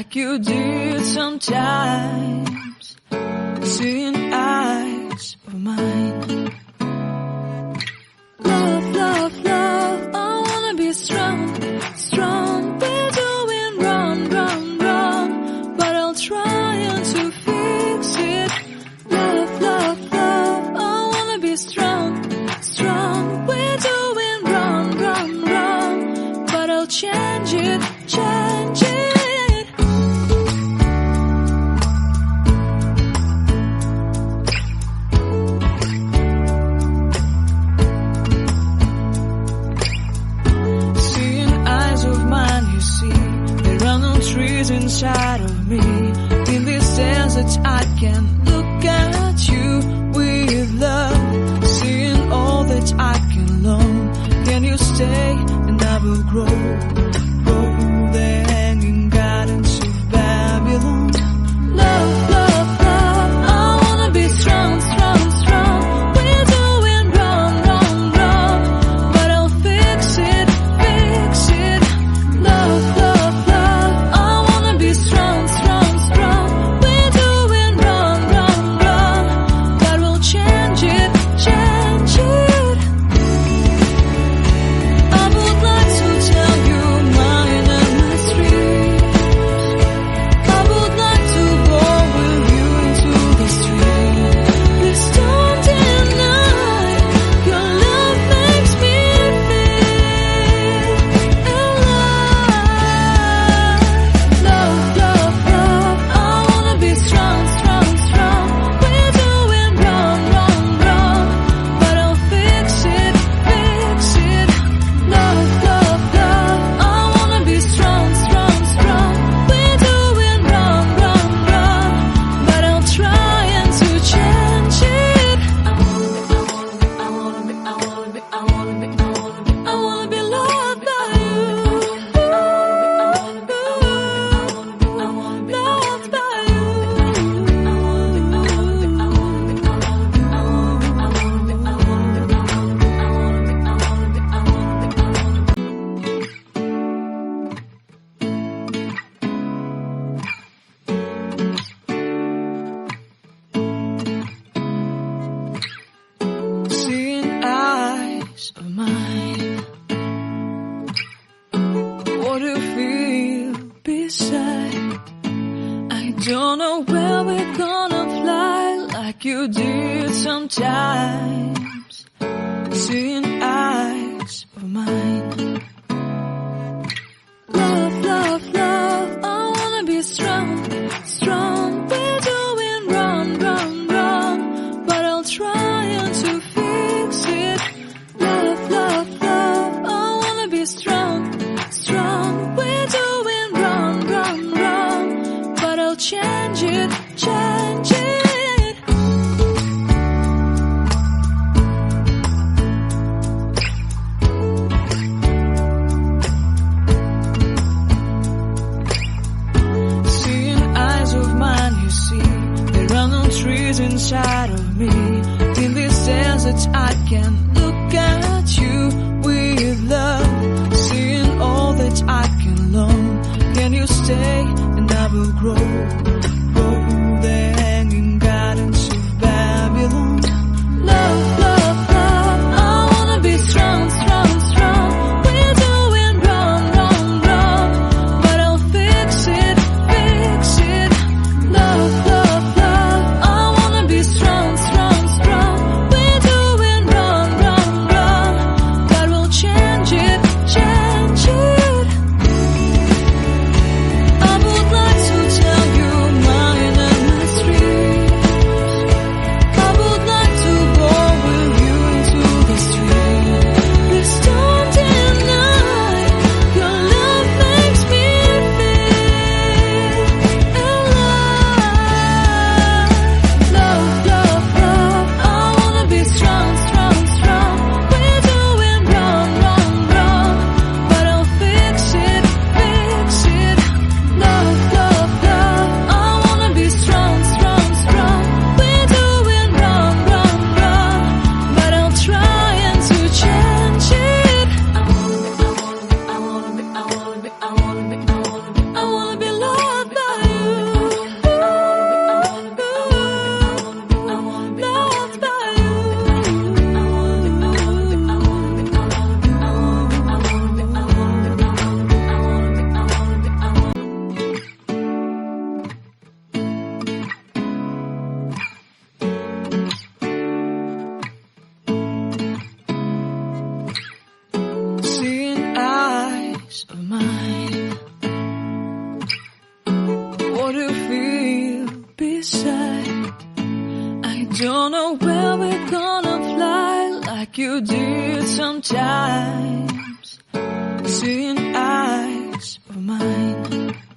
like you did sometimes, seeing eyes of mine. Love, love, love, I wanna be strong, strong. We're doing wrong, wrong, wrong, but I'll try to fix it. Love, love, love, I wanna be strong, strong. We're doing wrong, wrong, wrong, but I'll change it, change it. Trees inside of me, in this sense that I can look at you with love, seeing all that I can learn. Can you stay and I will grow, grow the hanging gardens of Babylon. Love, love, love, I wanna be strong, strong, strong. We're doing wrong, wrong, wrong, but I'll fix it, fix it. Love, love, love, be strong, strong, strong. We're doing wrong, wrong, wrong, but we'll change it, change it. I would like to tell you mine and my streets. I would like to go with you into the street. Please don't deny, your love makes me feel alive. Love, love, love, I wanna be strong, strong, strong. We're doing wrong, wrong, wrong, but I'll fix it, fix it. Love, love, love, I wanna be strong, strong, strong. We're doing wrong, wrong, wrong, but I'll try to change it. I wanna be loved by you. Loved by you. Seeing eyes of mine, what do you feel beside? I don't know where we're gonna fly like you did sometimes, seeing eyes of mine. Love, love, love, I wanna be strong, strong. We're doing wrong, wrong, wrong, but I'll try to fix it. Love, love, love, I wanna be strong, strong. We're doing wrong, wrong, wrong, but I'll change it, change it. Seeing eyes of mine, you see, there are no trees inside of me, in this sense that I can look at you with love, seeing all that I can learn. Can you stay and I will grow, grow the hanging gardens of Babylon. Love, love, love, I wanna be strong, strong, strong. We're doing wrong, wrong, wrong, but I'll fix it, fix it. Love, love, love, I wanna be strong, strong, strong. We're doing wrong, wrong, like you did sometimes, seeing eyes of mine.